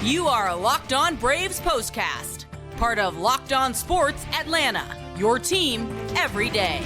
You are LockedOn Braves POSTCAST, part of LockedOn Sports Atlanta, your team every day.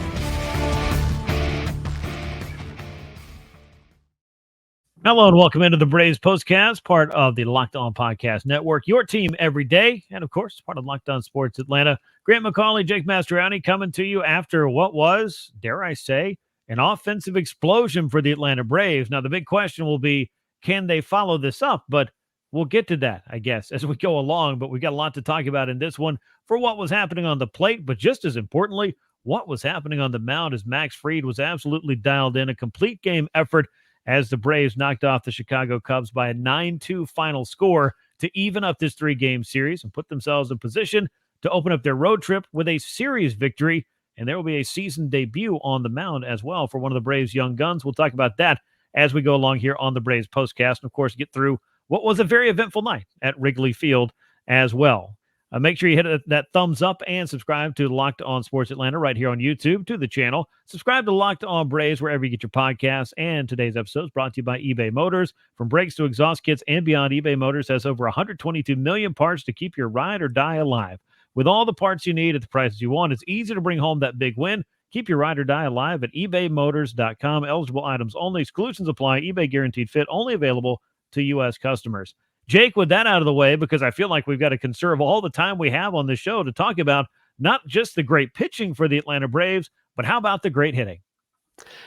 Hello and welcome into the Braves POSTCAST, part of the Locked On Podcast Network, your team every day, and of course, part of Locked On Sports Atlanta. Grant McAuley, Jake Mastroianni coming to you after what was, dare I say, an offensive explosion for the Atlanta Braves. Now, the big question will be, can they follow this up? But we'll get to that, I guess, as we go along. But we got a lot to talk about in this one for what was happening on the plate, but just as importantly, what was happening on the mound as Max Fried was absolutely dialed in, a complete game effort as the Braves knocked off the Chicago Cubs by a 9-2 final score to even up this three-game series and put themselves in position to open up their road trip with a series victory. And there will be a season debut on the mound as well for one of the Braves' young guns. We'll talk about that as we go along here on the Braves POSTCAST. And, of course, get through what was a very eventful night at Wrigley Field as well. Make sure you hit that thumbs up and subscribe to Locked On Sports Atlanta right here on YouTube, to the channel. Subscribe to Locked On Braves wherever you get your podcasts. And today's episode is brought to you by eBay Motors. From brakes to exhaust kits and beyond, eBay Motors has over 122 million parts to keep your ride or die alive. With all the parts you need at the prices you want, it's easy to bring home that big win. Keep your ride or die alive at ebaymotors.com. Eligible items only. Exclusions apply. eBay guaranteed fit. Only available to U.S. customers. Jake, with that out of the way, because I feel like we've got to conserve all the time we have on this show to talk about not just the great pitching for the Atlanta Braves, but how about the great hitting?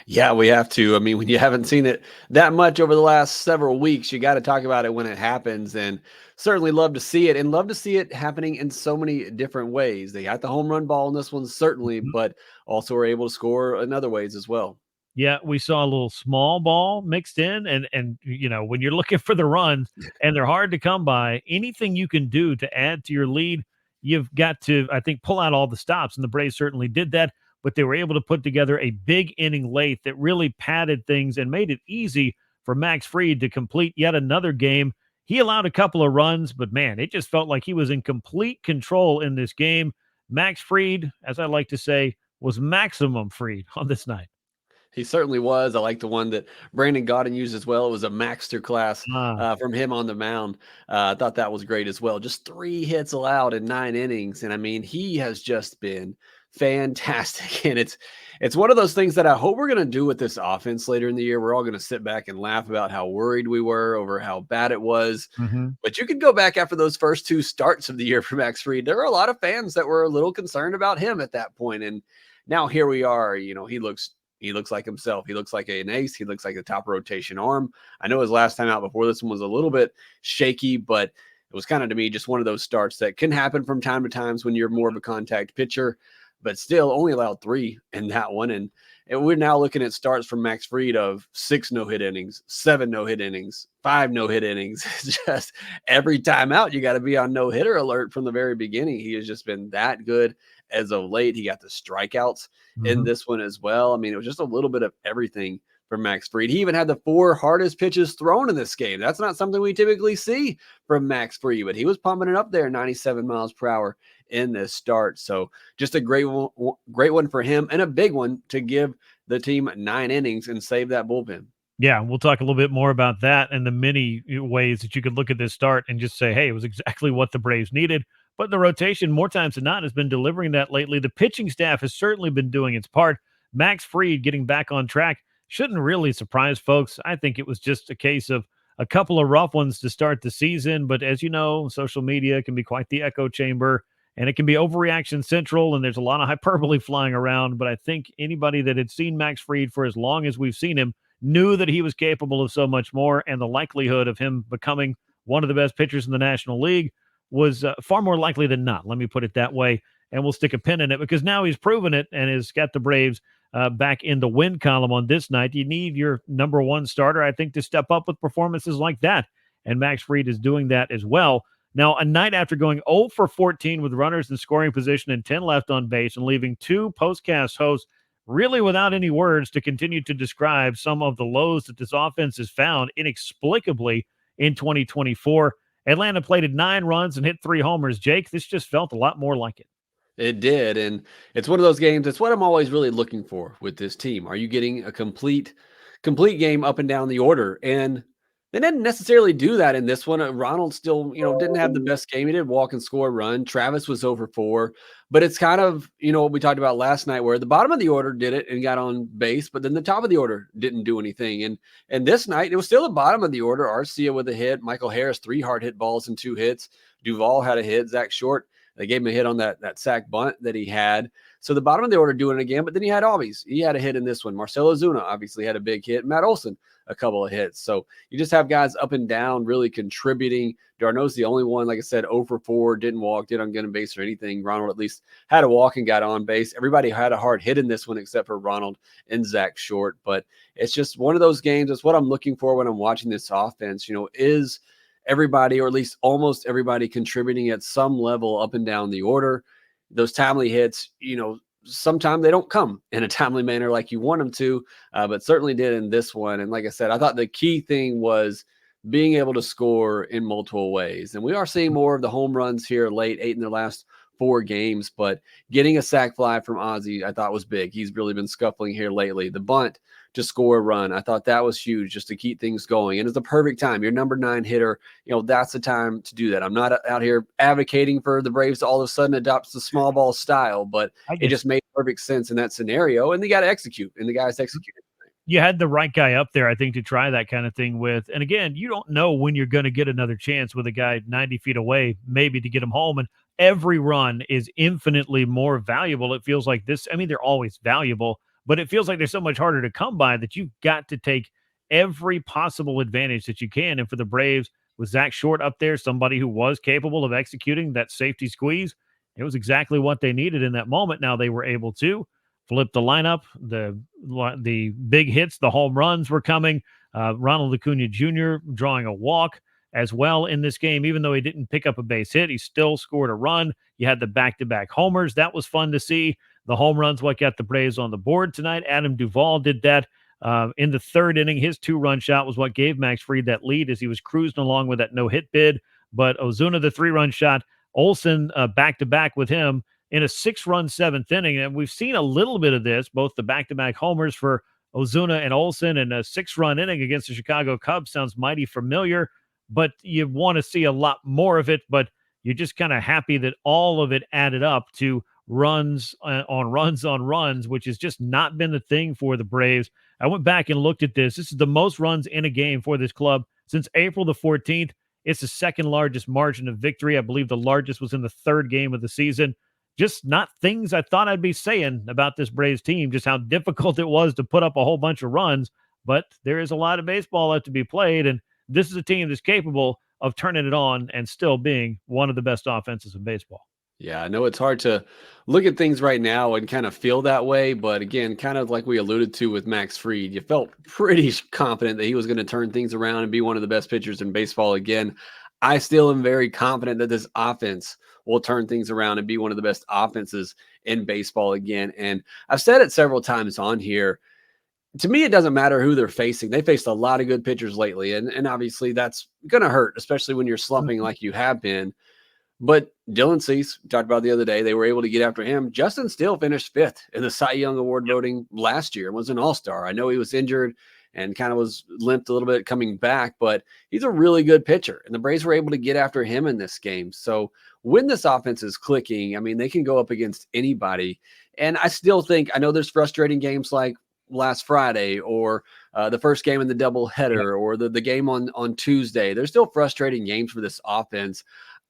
Yeah, we have to. I mean, when you haven't seen it that much over the last several weeks, you got to talk about it when it happens, and certainly love to see it, and love to see it happening in so many different ways. They got the home run ball in this one, certainly, but also were able to score in other ways as well. Yeah, we saw a little small ball mixed in, and you know, when you're looking for the runs and they're hard to come by, anything you can do to add to your lead, you've got to, I think, pull out all the stops, and the Braves certainly did that, but they were able to put together a big inning late that really padded things and made it easy for Max Fried to complete yet another game. He allowed a couple of runs, but man, it just felt like he was in complete control in this game. Max Fried, as I like to say, was maximum Fried on this night. He certainly was. I like the one that Brandon Gaudin used as well. It was a masterclass from him on the mound. I thought that was great as well. Just 3 hits allowed in 9 innings. And I mean, he has just been fantastic. And it's one of those things that I hope we're going to do with this offense later in the year. We're all going to sit back and laugh about how worried we were over how bad it was. But you could go back after those first 2 starts of the year for Max Fried. There were a lot of fans that were a little concerned about him at that point. And now here we are. You know, he looks like himself. He looks like an ace. He looks like the top rotation arm. I know his last time out before this one was a little bit shaky, but it was kind of, to me, just one of those starts that can happen from time to time when you're more of a contact pitcher, but still only allowed 3 in that one. And we're now looking at starts from Max Fried of 6 no-hit innings, 7 no-hit innings, 5 no-hit innings. It's just every time out, you got to be on no-hitter alert from the very beginning. He has just been that good as of late. He got the strikeouts in this one as well. I mean, it was just a little bit of everything for Max Fried. He even had the 4 hardest pitches thrown in this game. That's not something we typically see from Max Fried, but he was pumping it up there, 97 miles per hour in this start. So just a great one for him, and a big one to give the team 9 innings and save that bullpen. Yeah, we'll talk a little bit more about that and the many ways that you could look at this start and just say, hey, it was exactly what the Braves needed. But the rotation, more times than not, has been delivering that lately. The pitching staff has certainly been doing its part. Max Fried getting back on track shouldn't really surprise folks. I think it was just a case of a couple of rough ones to start the season. But as you know, social media can be quite the echo chamber, and it can be overreaction central, and there's a lot of hyperbole flying around. But I think anybody that had seen Max Fried for as long as we've seen him knew that he was capable of so much more, and the likelihood of him becoming one of the best pitchers in the National League was far more likely than not. Let me put it that way, and we'll stick a pin in it because now he's proven it and has got the Braves back in the win column on this night. You need your number 1 starter, I think, to step up with performances like that, and Max Fried is doing that as well. Now, a night after going 0 for 14 with runners in scoring position and 10 left on base and leaving 2 postcast hosts really without any words to continue to describe some of the lows that this offense has found inexplicably in 2024. Atlanta plated 9 runs and hit 3 homers. Jake, this just felt a lot more like it. It did, and it's one of those games. It's what I'm always really looking for with this team. Are you getting a complete game up and down the order? And They didn't necessarily do that in this one. Ronald still, didn't have the best game. He did walk and score a run. Travis was over 4, but it's kind of, what we talked about last night where the bottom of the order did it and got on base, but then the top of the order didn't do anything. And this night, it was still the bottom of the order. Arcia with a hit. Michael Harris, 3 hard hit balls and 2 hits. Duvall had a hit. Zach Short, they gave him a hit on that sack bunt that he had. So the bottom of the order doing it again, but then he had Albies. He had a hit in this one. Marcell Ozuna obviously had a big hit. Matt Olson, a couple of hits. So you just have guys up and down really contributing. Darno's the only one, like I said, 0 for 4, didn't walk, didn't get on base or anything. Ronald at least had a walk and got on base. Everybody had a hard hit in this one except for Ronald and Zach Short. But it's just one of those games. It's what I'm looking for when I'm watching this offense. Is everybody, or at least almost everybody, contributing at some level up and down the order? Those timely hits, sometimes they don't come in a timely manner like you want them to, but certainly did in this one. And like I said, I thought the key thing was being able to score in multiple ways. And we are seeing more of the home runs here late, 8 in their last 4 games, but getting a sac fly from Ozzy, I thought was big. He's really been scuffling here lately. The bunt to score a run, I thought that was huge just to keep things going. And it's the perfect time. Your number 9 hitter, that's the time to do that. I'm not out here advocating for the Braves to all of a sudden adopt the small ball style, but it just made perfect sense in that scenario. And they got to execute, and the guys executed. You had the right guy up there, I think, to try that kind of thing with. And again, you don't know when you're going to get another chance with a guy 90 feet away, maybe to get him home. And every run is infinitely more valuable. It feels like this. I mean, they're always valuable, but it feels like they're so much harder to come by that you've got to take every possible advantage that you can. And for the Braves, with Zach Short up there, somebody who was capable of executing that safety squeeze, it was exactly what they needed in that moment. Now they were able to flip the lineup. The big hits, the home runs were coming. Ronald Acuna Jr. drawing a walk as well in this game. Even though he didn't pick up a base hit, he still scored a run. You had the back-to-back homers. That was fun to see. The home runs, what got the Braves on the board tonight. Adam Duvall did that in the 3rd inning. His 2-run shot was what gave Max Fried that lead as he was cruising along with that no-hit bid. But Ozuna, the 3-run shot. Olson back-to-back with him in a 6-run 7th inning. And we've seen a little bit of this, both the back-to-back homers for Ozuna and Olson, and a 6-run inning against the Chicago Cubs sounds mighty familiar, but you want to see a lot more of it. But you're just kind of happy that all of it added up to runs on runs on runs, which has just not been the thing for the Braves. I went back and looked at this. This is the most runs in a game for this club since April the 14th. It's the 2nd largest margin of victory. I believe the largest was in the 3rd game of the season. Just not things I thought I'd be saying about this Braves team, just how difficult it was to put up a whole bunch of runs. But there is a lot of baseball left to be played, and this is a team that's capable of turning it on and still being one of the best offenses in baseball. Yeah, I know it's hard to look at things right now and kind of feel that way. But again, kind of like we alluded to with Max Fried, you felt pretty confident that he was going to turn things around and be one of the best pitchers in baseball again. I still am very confident that this offense will turn things around and be one of the best offenses in baseball again. And I've said it several times on here. To me, it doesn't matter who they're facing. They faced a lot of good pitchers lately. And obviously that's going to hurt, especially when you're slumping like you have been. But Dylan Cease, talked about the other day, they were able to get after him. Justin Steele finished 5th in the Cy Young Award voting last year, was an all-star. I know he was injured and kind of was limped a little bit coming back, but he's a really good pitcher. And the Braves were able to get after him in this game. So when this offense is clicking, I mean, they can go up against anybody. And I still think, I know there's frustrating games like last Friday or the first game in the doubleheader or the game on Tuesday. There's still frustrating games for this offense.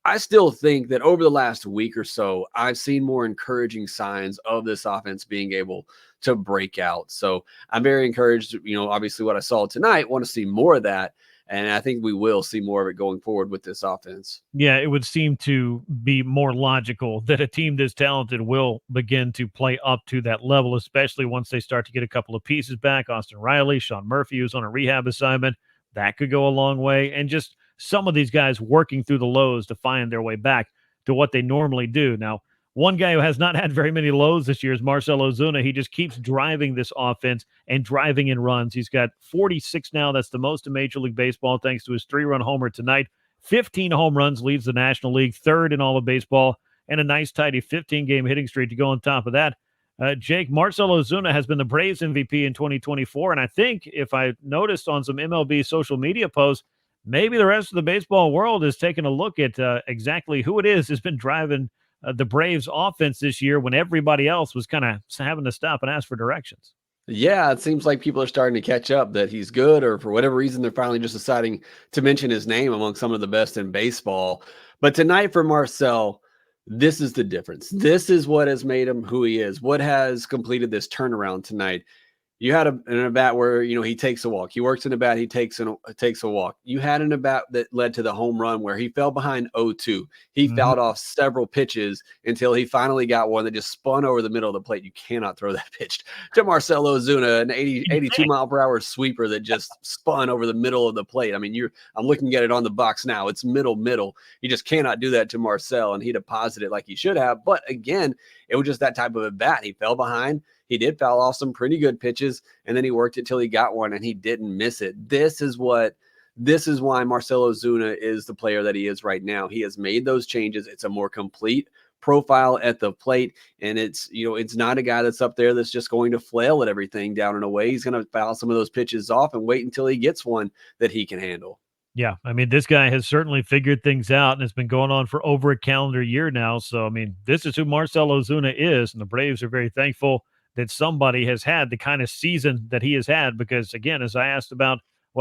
I still think that over the last week or so, I've seen more encouraging signs of this offense being able to break out. So I'm very encouraged, obviously what I saw tonight, want to see more of that. And I think we will see more of it going forward with this offense. Yeah, it would seem to be more logical that a team this talented will begin to play up to that level, especially once they start to get a couple of pieces back. Austin Riley, Sean Murphy, who's on a rehab assignment, that could go a long way. And just some of these guys working through the lows to find their way back to what they normally do. Now, one guy who has not had very many lows this year is Marcell Ozuna. He just keeps driving this offense and driving in runs. He's got 46 now. That's the most in Major League Baseball thanks to his 3-run homer tonight. 15 home runs, leads the National League, 3rd in all of baseball, and a nice tidy 15-game hitting streak to go on top of that. Jake, Marcell Ozuna has been the Braves MVP in 2024, and I think if I noticed on some MLB social media posts, maybe the rest of the baseball world is taking a look at exactly who it is has been driving the Braves offense this year when everybody else was kind of having to stop and ask for directions. Yeah, it seems like people are starting to catch up that he's good, or for whatever reason, they're finally just deciding to mention his name among some of the best in baseball. But tonight for Marcell, this is the difference. This is what has made him who he is. What has completed this turnaround tonight? You had an at-bat where, he takes a walk. He works in a bat. He takes a walk. You had an at-bat that led to the home run where he fell behind 0-2. He fouled off several pitches until he finally got one that just spun over the middle of the plate. You cannot throw that pitch to Marcell Ozuna, an 82 mile per hour sweeper that just spun over the middle of the plate. I mean, I'm looking at it on the box now. It's middle. You just cannot do that to Marcell, and he deposited it like he should have. But again, it was just that type of a bat. He fell behind. He did foul off some pretty good pitches, and then he worked it till he got one, and he didn't miss it. This is why Marcell Ozuna is the player that he is right now. He has made those changes. It's a more complete profile at the plate, and it's not a guy that's up there that's just going to flail at everything down and away. He's going to foul some of those pitches off and wait until he gets one that he can handle. Yeah, I mean, this guy has certainly figured things out, and it's been going on for over a calendar year now. So, I mean, this is who Marcell Ozuna is, and the Braves are very thankful that somebody has had the kind of season that he has had, because again, as I asked about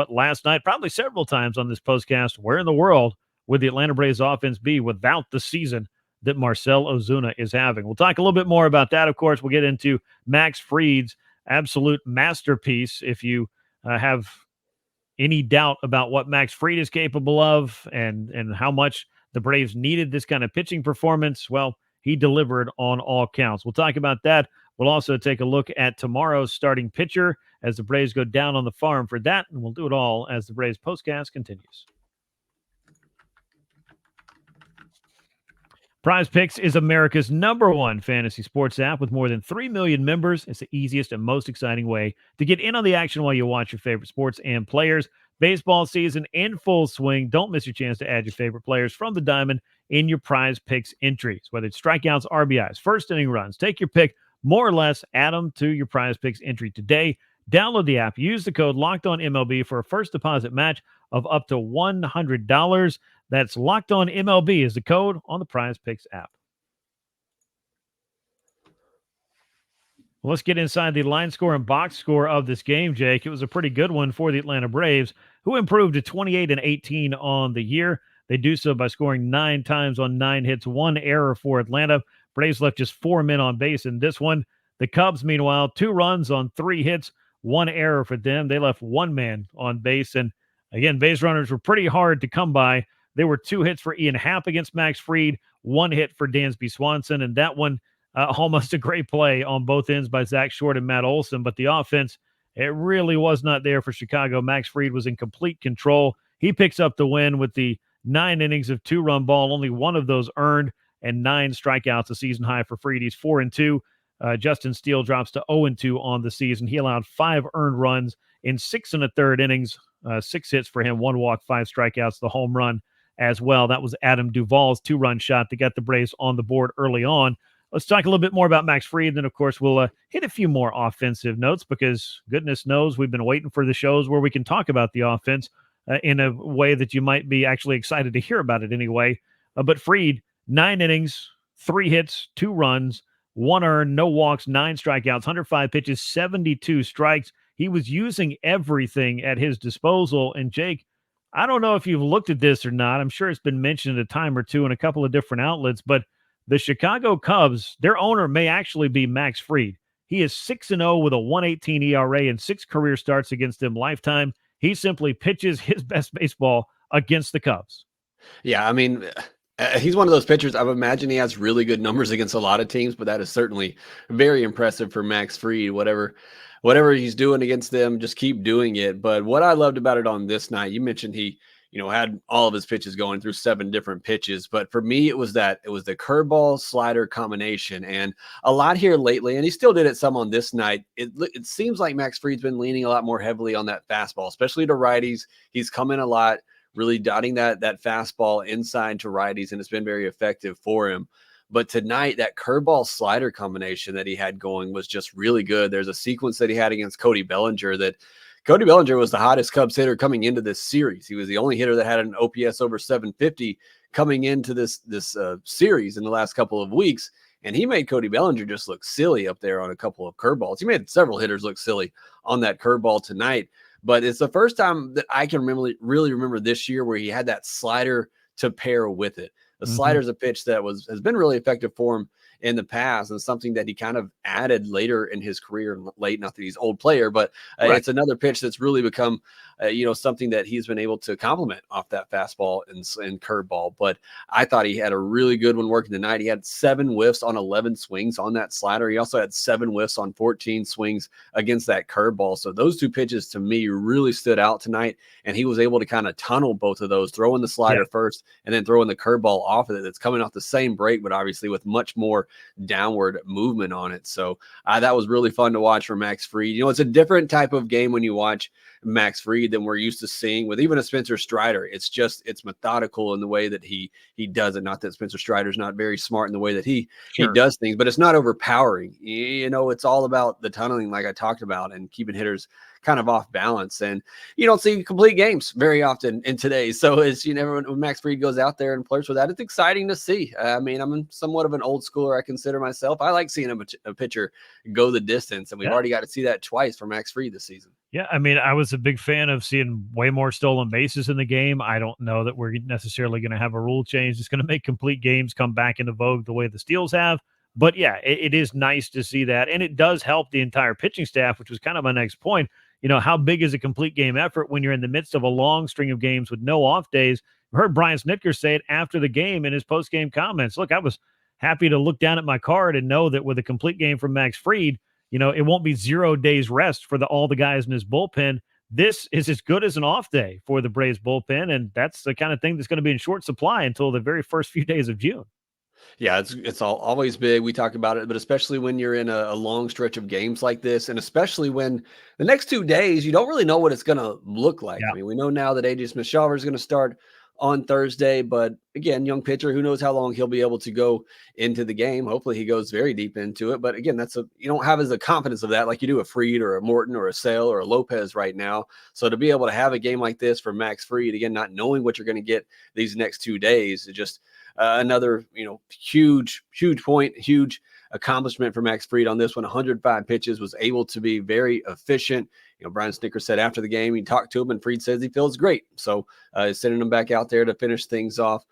last night, probably several times on this postcast, where in the world would the Atlanta Braves offense be without the season that Marcell Ozuna is having? We'll talk a little bit more about that. Of course, we'll get into Max Fried's absolute masterpiece. If you have any doubt about what Max Fried is capable of and how much the Braves needed this kind of pitching performance, well, he delivered on all counts. We'll talk about that. We'll also take a look at tomorrow's starting pitcher as the Braves go down on the farm for that, and we'll do it all as the Braves postcast continues. Prize Picks is America's #1 fantasy sports app with more than 3 million members. It's the easiest and most exciting way to get in on the action while you watch your favorite sports and players. Baseball season in full swing. Don't miss your chance to add your favorite players from the diamond in your Prize Picks entries. Whether it's strikeouts, RBIs, first inning runs, take your pick. More or less, add them to your Prize Picks entry today. Download the app. Use the code LOCKEDONMLB for a first deposit match of up to $100. That's LOCKEDONMLB is the code on the Prize Picks app. Well, let's get inside the line score and box score of this game, Jake. It was a pretty good one for the Atlanta Braves, who improved to 28-18 on the year. They do so by scoring 9 times on 9 hits, 1 error for Atlanta. Braves left just 4 men on base in this one. The Cubs, meanwhile, 2 runs on 3 hits, 1 error for them. They left 1 man on base. And again, base runners were pretty hard to come by. There were 2 hits for Ian Happ against Max Fried, 1 hit for Dansby Swanson, and that one almost a great play on both ends by Zach Short and Matt Olson. But the offense, it really was not there for Chicago. Max Fried was in complete control. He picks up the win with the 9 innings of 2-run ball, only 1 of those earned, and 9 strikeouts, a season high for Fried. He's 4-2. Justin Steele drops to 0-2 on the season. He allowed 5 earned runs in 6 1/3 innings, 6 hits for him, 1 walk, 5 strikeouts, the home run as well. That was Adam Duvall's 2-run shot to get the Braves on the board early on. Let's talk a little bit more about Max Fried. Then, of course, we'll hit a few more offensive notes because goodness knows we've been waiting for the shows where we can talk about the offense in a way that you might be actually excited to hear about it anyway. But Fried, 9 innings, 3 hits, 2 runs, 1 earned, no walks, 9 strikeouts, 105 pitches, 72 strikes. He was using everything at his disposal. And Jake, I don't know if you've looked at this or not. I'm sure it's been mentioned a time or two in a couple of different outlets, but the Chicago Cubs, their owner may actually be Max Fried. He is 6-0 with a 1.18 ERA and 6 career starts against them lifetime. He simply pitches his best baseball against the Cubs. Yeah, I mean, he's one of those pitchers. I would imagine he has really good numbers against a lot of teams, but that is certainly very impressive for Max Fried. Whatever he's doing against them, just keep doing it. But what I loved about it on this night, you mentioned he had all of his pitches going through 7 different pitches. But for me, it was the curveball slider combination, and a lot here lately. And he still did it some on this night. It seems like Max Fried's been leaning a lot more heavily on that fastball, especially to righties. He's come in a lot, really dotting that fastball inside to righties, and it's been very effective for him. But tonight, that curveball slider combination that he had going was just really good. There's a sequence that he had against Cody Bellinger that Cody Bellinger was the hottest Cubs hitter coming into this series. He was the only hitter that had an OPS over 750 coming into this series in the last couple of weeks. And he made Cody Bellinger just look silly up there on a couple of curveballs. He made several hitters look silly on that curveball tonight. But it's the first time that I can really remember this year where he had that slider to pair with it. The slider is a pitch that has been really effective for him in the past, and something that he kind of added later in his career. Late, not that he's an old player, but it's another pitch that's really become something that he's been able to complement off that fastball and curveball. But I thought he had a really good one working tonight. He had 7 whiffs on 11 swings on that slider. He also had 7 whiffs on 14 swings against that curveball. So those 2 pitches to me really stood out tonight, and he was able to kind of tunnel both of those, throwing the slider first and then throwing the curveball off of it. That's coming off the same break, but obviously with much more downward movement on it. So that was really fun to watch for Max Fried. It's a different type of game when you watch Max Fried than we're used to seeing with even a Spencer Strider. It's methodical in the way that he does it. Not that Spencer Strider's not very smart in the way that he does things, but it's not overpowering. It's all about the tunneling, like I talked about, and keeping hitters kind of off balance. And you don't see complete games very often in today. So as when Max Fried goes out there and flirts with that, it's exciting to see. I mean, I'm somewhat of an old schooler, I consider myself. I like seeing a pitcher go the distance, and we've already got to see that twice for Max Fried this season. Yeah, I mean, I was a big fan of seeing way more stolen bases in the game. I don't know that we're necessarily going to have a rule change that's going to make complete games come back into vogue the way the Steels have. But yeah, it is nice to see that. And it does help the entire pitching staff, which was kind of my next point. How big is a complete game effort when you're in the midst of a long string of games with no off days? I heard Brian Snitker say it after the game in his post-game comments. Look, I was happy to look down at my card and know that with a complete game from Max Fried, it won't be 0 days rest for all the guys in his bullpen. This is as good as an off day for the Braves bullpen, and that's the kind of thing that's going to be in short supply until the very first few days of June. Yeah, it's always big. We talk about it, but especially when you're in a long stretch of games like this, and especially when the next 2 days, you don't really know what it's going to look like. Yeah. I mean, we know now that AJ Smith-Shawver is going to start on Thursday, but again, young pitcher, who knows how long he'll be able to go into the game. Hopefully he goes very deep into it. But again, you don't have as the confidence of that like you do a Fried or a Morton or a Sale or a Lopez right now. So to be able to have a game like this for Max Fried, again, not knowing what you're going to get these next 2 days, is just another, huge point, huge accomplishment for Max Fried on this one. 105 pitches, was able to be very efficient. Brian Snitker said after the game, he talked to him, and Fried says he feels great. So sending him back out there to finish things off.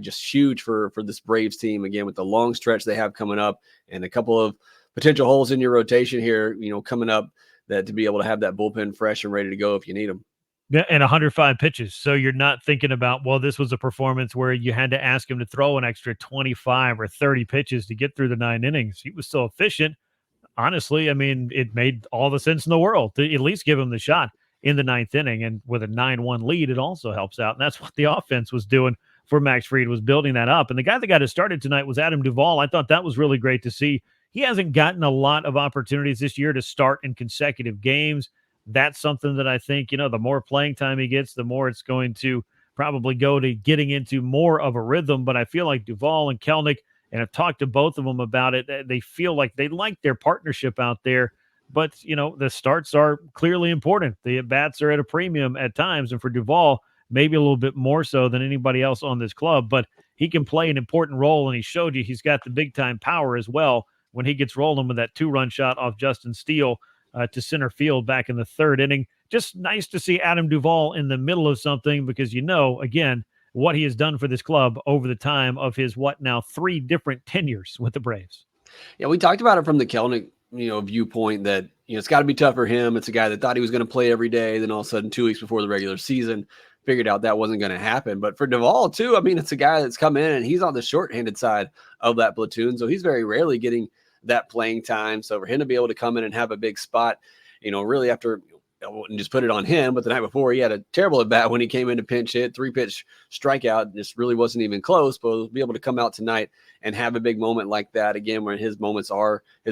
Just huge for this Braves team, again, with the long stretch they have coming up and a couple of potential holes in your rotation here, coming up, that to be able to have that bullpen fresh and ready to go if you need them. Yeah, and 105 pitches. So you're not thinking about, well, this was a performance where you had to ask him to throw an extra 25 or 30 pitches to get through the 9 innings. He was so efficient. Honestly, I mean, it made all the sense in the world to at least give him the shot in the 9th inning. And with a 9-1 lead, it also helps out. And that's what the offense was doing for Max Fried, was building that up. And the guy that got it started tonight was Adam Duvall. I thought that was really great to see. He hasn't gotten a lot of opportunities this year to start in consecutive games. That's something that I think, the more playing time he gets, the more it's going to probably go to getting into more of a rhythm. But I feel like Duvall and Kelnick, and I've talked to both of them about it, they feel like they like their partnership out there. But, the starts are clearly important. The at-bats are at a premium at times. And for Duvall, maybe a little bit more so than anybody else on this club. But he can play an important role, and he showed you he's got the big-time power as well when he gets rolling with that 2-run shot off Justin Steele to center field back in the 3rd inning. Just nice to see Adam Duvall in the middle of something, because again, what he has done for this club over the time of his 3 different tenures with the Braves. Yeah, we talked about it from the Kelnick, viewpoint that, it's got to be tough for him. It's a guy that thought he was going to play every day. Then all of a sudden, 2 weeks before the regular season, figured out that wasn't going to happen. But for Duvall too, I mean, it's a guy that's come in and he's on the shorthanded side of that platoon. So he's very rarely getting that playing time. So for him to be able to come in and have a big spot, really after, I wouldn't just put it on him, but the night before he had a terrible at bat when he came in to pinch hit, 3-pitch strikeout. Just really wasn't even close, but he'll be able to come out tonight and have a big moment like that again, where his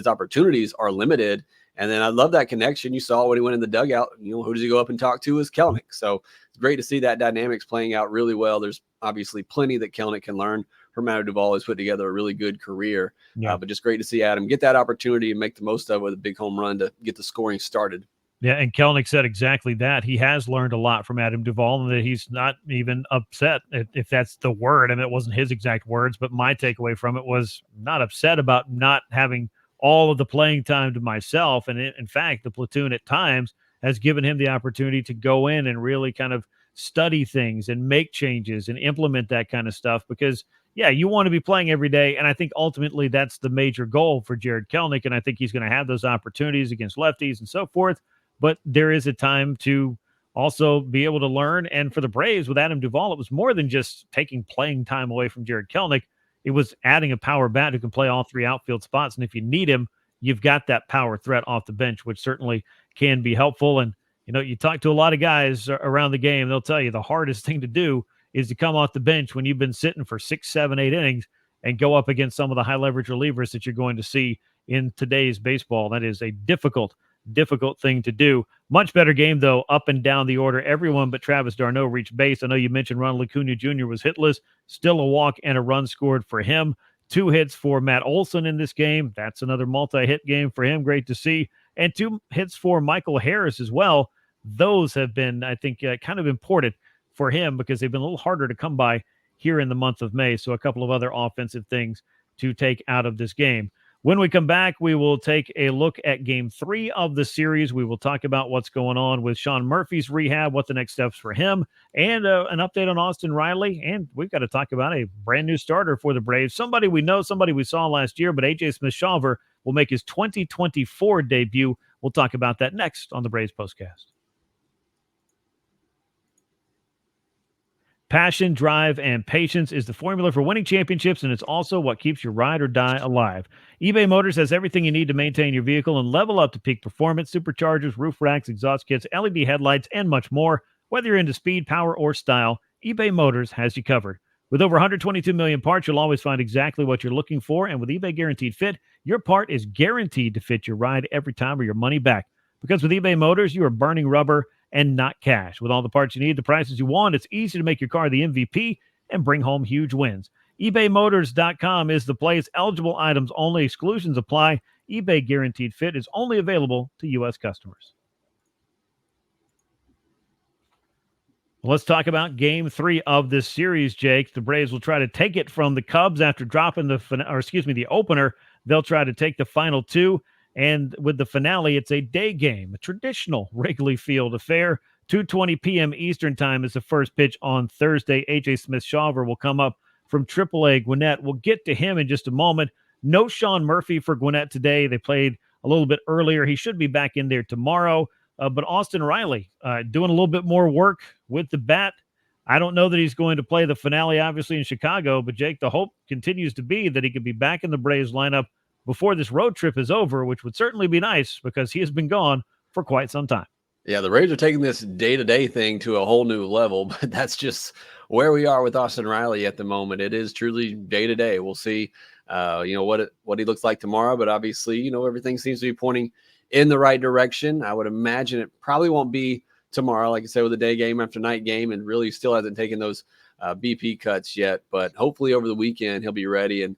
opportunities are limited. And then I love that connection. You saw when he went in the dugout, who does he go up and talk to is Kelenic. So it's great to see that dynamics playing out really well. There's obviously plenty that Kelenic can learn from Matt Duvall. Has put together a really good career, but just great to see Adam get that opportunity and make the most of it with a big home run to get the scoring started. Yeah, and Kelenic said exactly that. He has learned a lot from Adam Duvall, and that he's not even upset, if that's the word. I mean, it wasn't his exact words, but my takeaway from it was not upset about not having all of the playing time to myself. And in fact, the platoon at times has given him the opportunity to go in and really kind of study things and make changes and implement that kind of stuff because, yeah, you want to be playing every day. And I think ultimately that's the major goal for Jarred Kelenic. And I think he's going to have those opportunities against lefties and so forth. But there is a time to also be able to learn. And for the Braves with Adam Duvall, it was more than just taking playing time away from Jarred Kelenic. It was adding a power bat who can play all three outfield spots. And if you need him, you've got that power threat off the bench, which certainly can be helpful. And, you talk to a lot of guys around the game, they'll tell you the hardest thing to do is to come off the bench when you've been sitting for 6, 7, 8 innings and go up against some of the high leverage relievers that you're going to see in today's baseball. That is a difficult thing to do. Much better game, though, up and down the order. Everyone but Travis d'Arnaud reached base. I know you mentioned Ronald Acuna Jr. was hitless. Still a walk and a run scored for him. 2 hits for Matt Olson in this game. That's another multi-hit game for him. Great to see. And 2 hits for Michael Harris as well. Those have been, I think, kind of important for him because they've been a little harder to come by here in the month of May. So a couple of other offensive things to take out of this game. When we come back, we will take a look at Game 3 of the series. We will talk about what's going on with Sean Murphy's rehab, what the next steps for him, and an update on Austin Riley. And we've got to talk about a brand new starter for the Braves. Somebody we know, somebody we saw last year, but AJ Smith-Shawver will make his 2024 debut. We'll talk about that next on the Braves Postcast. Passion, drive, and patience is the formula for winning championships, and it's also what keeps your ride or die alive. eBay Motors has everything you need to maintain your vehicle and level up to peak performance: superchargers, roof racks, exhaust kits, LED headlights, and much more. Whether you're into speed, power, or style, eBay Motors has you covered. With over 122 million parts, you'll always find exactly what you're looking for, and with eBay Guaranteed Fit, your part is guaranteed to fit your ride every time or your money back. Because with eBay Motors, you are burning rubber and not cash. With all the parts you need, the prices you want, it's easy to make your car the MVP and bring home huge wins. ebaymotors.com is the place. Eligible items only. Exclusions apply. eBay Guaranteed Fit is only available to U.S. customers. Let's talk about Game 3 of this series, Jake. The Braves will try to take it from the Cubs after dropping the opener. They'll try to take the final 2. And with the finale, it's a day game, a traditional Wrigley Field affair. 2:20 p.m. Eastern time is the first pitch on Thursday. AJ Smith-Shawver will come up from AAA Gwinnett. We'll get to him in just a moment. No Sean Murphy for Gwinnett today. They played a little bit earlier. He should be back in there tomorrow. But Austin Riley doing a little bit more work with the bat. I don't know that he's going to play the finale, obviously, in Chicago. But, Jake, the hope continues to be that he could be back in the Braves lineup before this road trip is over, which would certainly be nice because he has been gone for quite some time. Yeah, the Braves are taking this day-to-day thing to a whole new level, but that's just where we are with Austin Riley at the moment. It is truly day-to-day. We'll see, what he looks like tomorrow, but obviously, everything seems to be pointing in the right direction. I would imagine it probably won't be tomorrow, like I said, with a day game after night game, and really still hasn't taken those BP cuts yet, but hopefully over the weekend he'll be ready and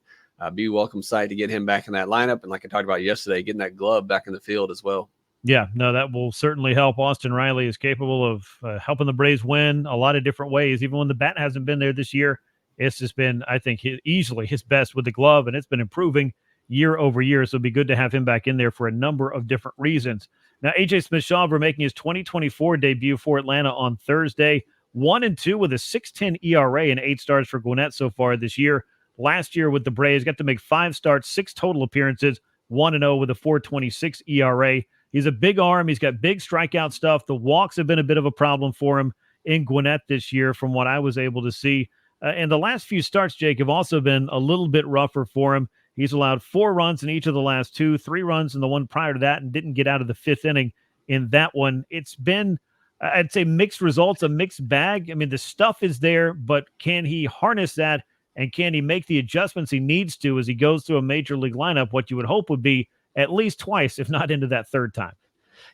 be a welcome sight to get him back in that lineup. And like I talked about yesterday, getting that glove back in the field as well. Yeah, no, that will certainly help. Austin Riley is capable of helping the Braves win a lot of different ways. Even when the bat hasn't been there this year, it's just been, I think, easily his best with the glove, and it's been improving year over year. So it'd be good to have him back in there for a number of different reasons. Now, AJ Smith-Shawver making his 2024 debut for Atlanta on Thursday. 1-2 with a 6.10 ERA and 8 starts for Gwinnett so far this year. Last year with the Braves, got to make 5 starts, 6 total appearances, 1-0 with a 4.26 ERA. He's a big arm. He's got big strikeout stuff. The walks have been a bit of a problem for him in Gwinnett this year from what I was able to see. And the last few starts, Jake, have also been a little bit rougher for him. He's allowed 4 runs in each of the last 2, 3 runs in the one prior to that, and didn't get out of the 5th inning in that one. It's been, I'd say, mixed results, a mixed bag. I mean, the stuff is there, but can he harness that? And can he make the adjustments he needs to as he goes through a major league lineup? What you would hope would be at least twice, if not into that third time.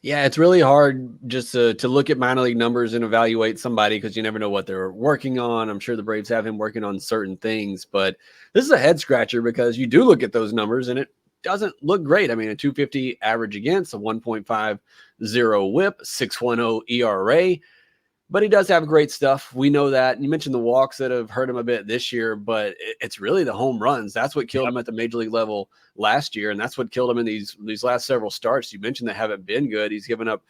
Yeah, it's really hard just to look at minor league numbers and evaluate somebody because you never know what they're working on. I'm sure the Braves have him working on certain things, but this is a head scratcher because you do look at those numbers and it doesn't look great. I mean, a 250 average against, a 1.50 whip, 6.10 ERA. But he does have great stuff. We know that. You mentioned the walks that have hurt him a bit this year, but it's really the home runs. That's what killed him at the major league level last year, and that's what killed him in these last several starts. You mentioned they haven't been good. He's given up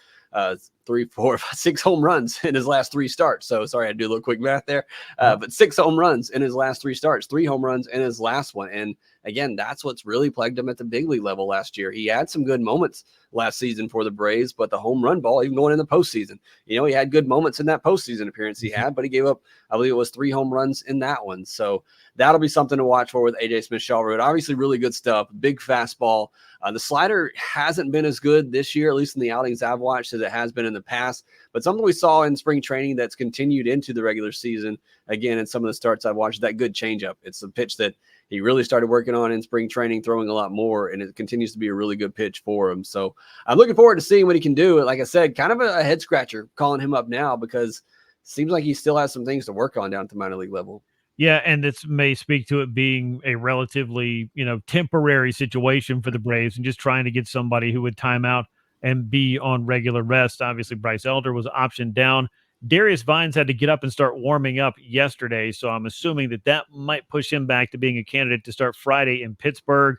3, 4, 5, 6 home runs in his last 3 starts. So sorry, I had to do a little quick math there. But 6 home runs in his last 3 starts, 3 home runs in his last one. And again, that's what's really plagued him at the big league level last year. He had some good moments last season for the Braves, but the home run ball, even going in the postseason, he had good moments in that postseason appearance he had, but he gave up, I believe it was 3 home runs in that one. So that'll be something to watch for with AJ Smith-Shawver. But obviously really good stuff, big fastball. The slider hasn't been as good this year, at least in the outings I've watched, as it has been in the past. But something we saw in spring training that's continued into the regular season, again, in some of the starts I've watched, that good changeup. It's a pitch that he really started working on in spring training, throwing a lot more, and it continues to be a really good pitch for him. So I'm looking forward to seeing what he can do. Like I said, kind of a head scratcher calling him up now because it seems like he still has some things to work on down at the minor league level. Yeah, and this may speak to it being a relatively, temporary situation for the Braves and just trying to get somebody who would time out and be on regular rest. Obviously, Bryce Elder was optioned down. Darius Vines had to get up and start warming up yesterday, so I'm assuming that might push him back to being a candidate to start Friday in Pittsburgh.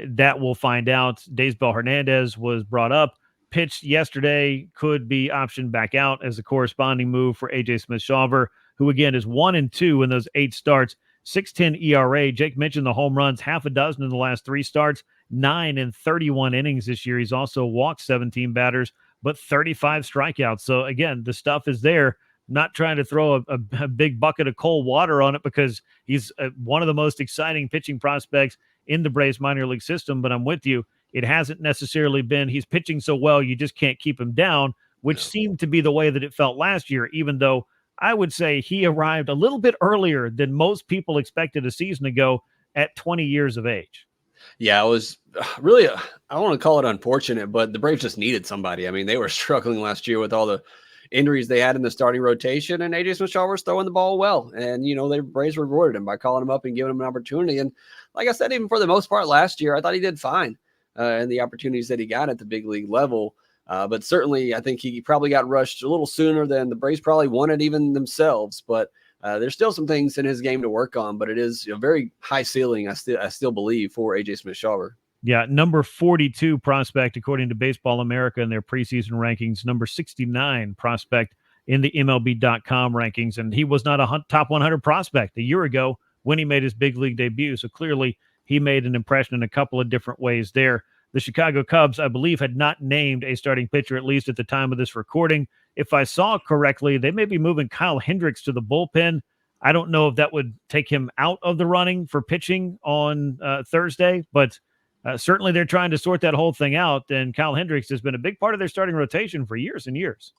That we'll find out. Daysbel Hernandez was brought up, pitched yesterday, could be optioned back out as a corresponding move for AJ Smith-Shawver, who again is 1-2 in those 8 starts, 6.10 ERA. Jake mentioned the home runs, half a dozen in the last 3 starts, 9 in 31 innings this year. He's also walked 17 batters, but 35 strikeouts. So again, the stuff is there. Not trying to throw a big bucket of cold water on it because he's one of the most exciting pitching prospects in the Braves minor league system, but I'm with you. It hasn't necessarily been he's pitching so well you just can't keep him down, which seemed to be the way that it felt last year, even though I would say he arrived a little bit earlier than most people expected a season ago at 20 years of age. Yeah, it was really, I don't want to call it unfortunate, but the Braves just needed somebody. I mean, they were struggling last year with all the injuries they had in the starting rotation, and AJ Smith-Shawver was throwing the ball well. And, the Braves rewarded him by calling him up and giving him an opportunity. And like I said, even for the most part last year, I thought he did fine in the opportunities that he got at the big league level. But certainly, I think he probably got rushed a little sooner than the Braves probably wanted even themselves. But there's still some things in his game to work on. But it is a very high ceiling, I still believe, for AJ Smith-Shawver. Yeah, number 42 prospect according to Baseball America in their preseason rankings, number 69 prospect in the MLB.com rankings. And he was not a top 100 prospect a year ago when he made his big league debut. So clearly he made an impression in a couple of different ways there. The Chicago Cubs, I believe, had not named a starting pitcher, at least at the time of this recording. If I saw correctly, they may be moving Kyle Hendricks to the bullpen. I don't know if that would take him out of the running for pitching on Thursday, but certainly they're trying to sort that whole thing out. And Kyle Hendricks has been a big part of their starting rotation for years and years.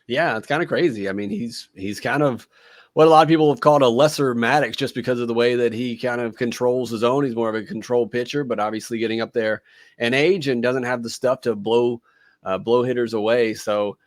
Yeah, it's kind of crazy. I mean, he's kind of what a lot of people have called a lesser Maddox just because of the way that he kind of controls his own. He's more of a control pitcher, but obviously getting up there in age and doesn't have the stuff to blow hitters away. So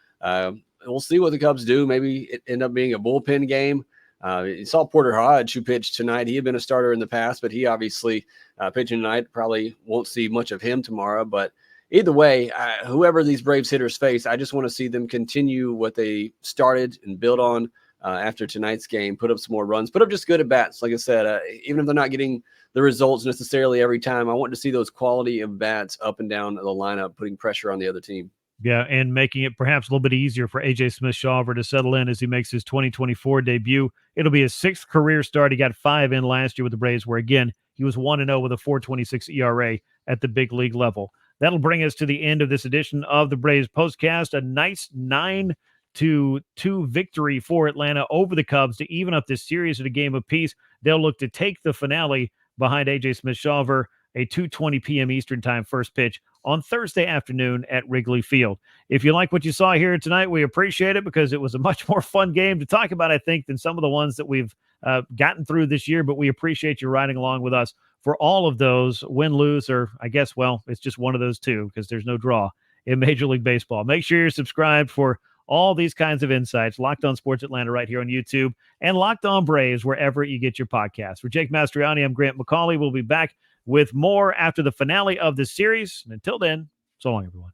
we'll see what the Cubs do. Maybe it end up being a bullpen game. You saw Porter Hodge, who pitched tonight. He had been a starter in the past, but he obviously pitching tonight. Probably won't see much of him tomorrow. But either way, whoever these Braves hitters face, I just want to see them continue what they started and build on after tonight's game, put up some more runs, put up just good at-bats. Like I said, even if they're not getting the results necessarily every time, I want to see those quality of bats up and down the lineup, putting pressure on the other team. Yeah, and making it perhaps a little bit easier for AJ Smith-Shawver to settle in as he makes his 2024 debut. It'll be his 6th career start. He got 5 in last year with the Braves, where, again, he was 1-0 with a 4.26 ERA at the big league level. That'll bring us to the end of this edition of the Braves Postcast. A nice 9-2 victory for Atlanta over the Cubs to even up this series at a game apiece. They'll look to take the finale behind AJ Smith-Shawver, a 2:20 p.m. Eastern time first pitch on Thursday afternoon at Wrigley Field. If you like what you saw here tonight, we appreciate it because it was a much more fun game to talk about, I think, than some of the ones that we've gotten through this year, but we appreciate you riding along with us for all of those, win, lose, or I guess, well, it's just one of those two because there's no draw in Major League Baseball. Make sure you're subscribed for all these kinds of insights. Locked On Sports Atlanta right here on YouTube and Locked On Braves wherever you get your podcasts. For Jake Mastroianni, I'm Grant McAuley. We'll be back with more after the finale of this series. And until then, so long, everyone.